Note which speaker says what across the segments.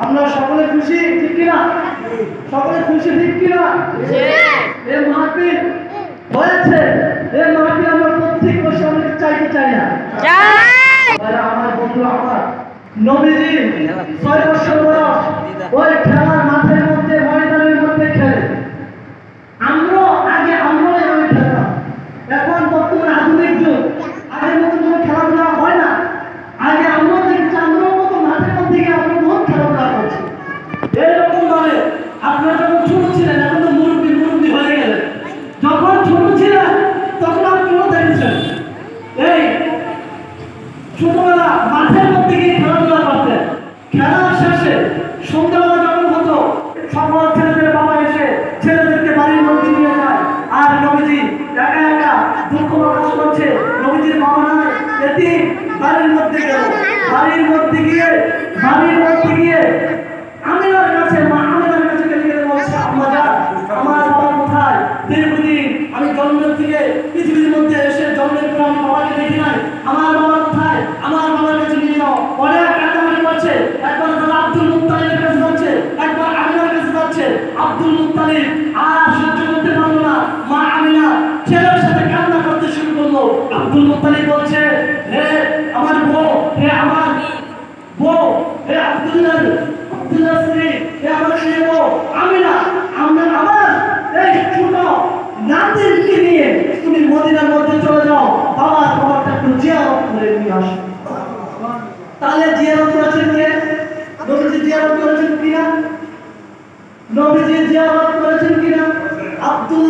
Speaker 1: আমরা সকলে খুশি, ঠিক কিনা? সকলে খুশি, ঠিক কিনা? এই মাহফিল হয়েছে, এই মাহফিল আমরা প্রত্যেক বছর আমরা চাইতে চাই না। আমার বন্ধু, আমার নবীজি 6 বছর বয়স ওই খেলার মাঠের মধ্যে, ময়দানের মধ্যে খেলে। আমরা আগে আমরাই খেলতাম। এখন বর্তমানে আধুনিক যুগ, আগের মতো কোনো খেলাধুলা হয় না। আগে আমরা দেখছি, আমরাও মতো মাঠের মধ্যে গিয়ে আমরা বহুত খেলাধুলা করছি। এরকম ভাবে আপনারা যখন ছোট ছিলেন, এখন তো মুরব্বী হয়ে গেলেন। যখন ছোট ছিলেন তখন আপনারা দেখেছেন এই ছোটবেলা মাঠের মধ্যে গিয়ে খেলাধুলা করতেন। খেলার শেষে সন্ধ্যাবেলা যখন হতো, সকল ছেলেদের বাবা এসে ছেলেদেরকে বাড়ির মধ্যে নিয়ে যায়। আর নবীজি একা একা দুঃখ প্রকাশ করছে, নবীজির বাবা নাই, এতিম। বাড়ির মধ্যে গেল, বাড়ির মধ্যে গিয়ে আমিনার কাছে, মা আমিনার কাছে গেলে বলছে, আম্মা জান, আমার বাবা কোথায়? দীর্ঘদিন আমি জন্মের থেকে পৃথিবীর মধ্যে এসে জন্মের পর আমি বাবাকে দেখি নাই। আমার বাবা কোথায়? আমার বাবার কাছে নিয়ে যাও। অনেক কান্নাকাটি করছে। একবার আব্দুল মুত্তালিবের কাছে যাচ্ছে, একবার আমিনার কাছে যাচ্ছে। আব্দুল মুত্তালিব আর সহ্য করতে পারলো না। মা আমিনা ছেলের সাথে কান্না করতে শুরু করলো। আব্দুল মুত্তালিব বলছে, হে আমার বউ, হে আমার বউ, হে আব্দুল্লাহ স্ত্রী, হে আমার মেয়ে বউ আমিনা, আমার এই ছোট নাতিকে নিয়ে তুমি মদিনার মধ্যে চলে যাও, বাবার কবরটা একটু জিয়ারত করে নিয়ে আসো। তাহলে জিয়ারত করেছেন কে? নবীজি জিয়ারত করেছেন কিনা? নবীজি জিয়ারত করেছেন কিনা? আব্দুল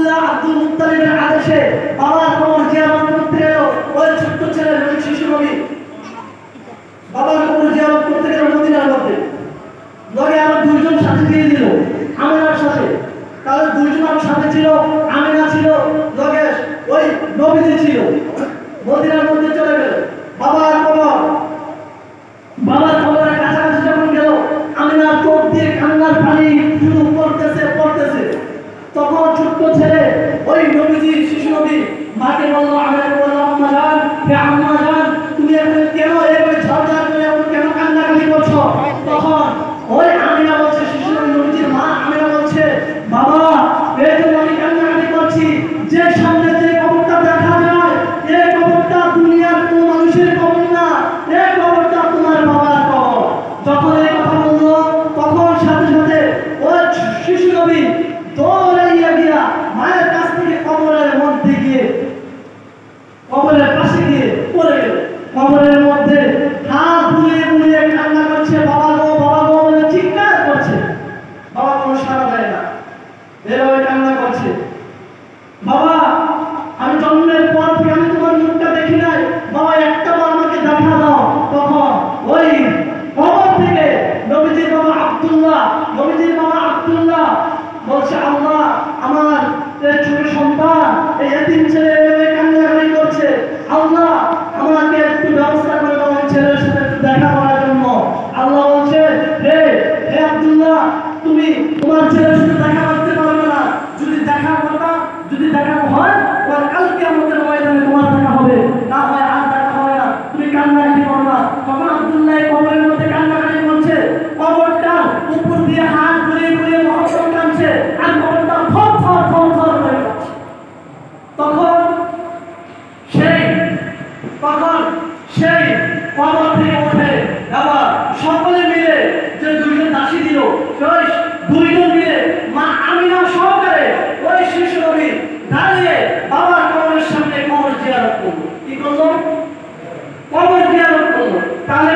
Speaker 1: মুত্তালিবের আদেশে বাবার কবর জিয়ারত করতে এলো ওই ছোট্ট ছেলে, শিশু নবী। বাবার কবর জিয়ারত করতে গেল মদিনার মধ্যে। লগে আরো 2 জন সাথে দিয়ে দিল আমিনার সাথে। তাহলে 2 জন আমার সাথে ছিল, আমিনা ছিল, লগে ওই নবীজি ছিল। মদিনার মধ্যে চলে গেল। বাবার কবরের কাছাকাছি যখন গেল, আমিনার চোখ দিয়ে কান্নার পানি শুধু পড়তেছে। তখন ছোট্ট ছেলে ওই নবীজি, শিশু নবী, মাকে বলল, আমিনাকে বলল, আম্মা জান, হে আম্মা জান, তুমি এখন কেন এভাবে ঝগড়া করে কেন কান্নাকাটি করছো? তখন ওই আমিনা বলছে, শিশু নবীজির মা আমিনা বলছে, বাবা, এই জন্য আমি কান্নাকাটি করছি যে সামনে যে কবরটা দেখা যায়, এই কবরটা দুনিয়ার কোনো মানুষের কবর না, এই কবরটা তোমার বাবার কবর। যখন এই কথা বললো, তখন সাথে সাথে ওই শিশু নবী দৌড়াইয়া গিয়া মায়ের কাছ থেকে কবরের মধ্যে গিয়ে, কবরের পাশে গিয়ে পড়ে গেল। কবরের মধ্যে হাত বুলিয়ে কান্না করছে, বাবা গো বলে চিৎকার করছে। বাবা কোনো সাড়া দেয় না, এভাবে কান্না করছে। বাবা, আমি জন্মের পর থেকে আমি তোমার মুখটা দেখি নাই, বাবা একটা বার আমাকে দেখা দাও। তখন ওই কবর থেকে নবীজির বাবা আব্দুল্লাহ বলছে, আল্লাহ, আমার এই ছোট সন্তান, এই এতিম ছেলে কান্নাকাটি করছে, আল্লাহ আমাকে একটু ব্যবস্থা করে দাও ছেলের সাথে একটু দেখা করার জন্য। আল্লাহ বলছে, হে আব্দুল্লাহ, তুমি তোমার ছেলের সাথে দেখা করতে পারবে না। যদি দেখা হয় তাহলে কালকে আমাদের ময়দানে তোমার দেখা হবে, না হয় আর দেখা হবে না। তুমি কান্নাকাটি করো না। তখন আব্দুল্লাহ কবরের মধ্যে কান্নাকাটি করছে। কবরটা উপর দিয়ে হাত ঘুরিয়ে মহব্বত টানছে, আর কবরটা থর হয়ে যাচ্ছে। তখন সেই কবর থেকে ওঠে আবার সকলে মিলে, যে 2 জন দাসী দিল, সেই 2 জন মিলে মা আমিনা সহকারে ওই শিশু নবী দাঁড়িয়ে বাবার কবরের সামনে কবর জিয়ারত করলো। কি করলো? কবর জিয়ারত করলো। তাহলে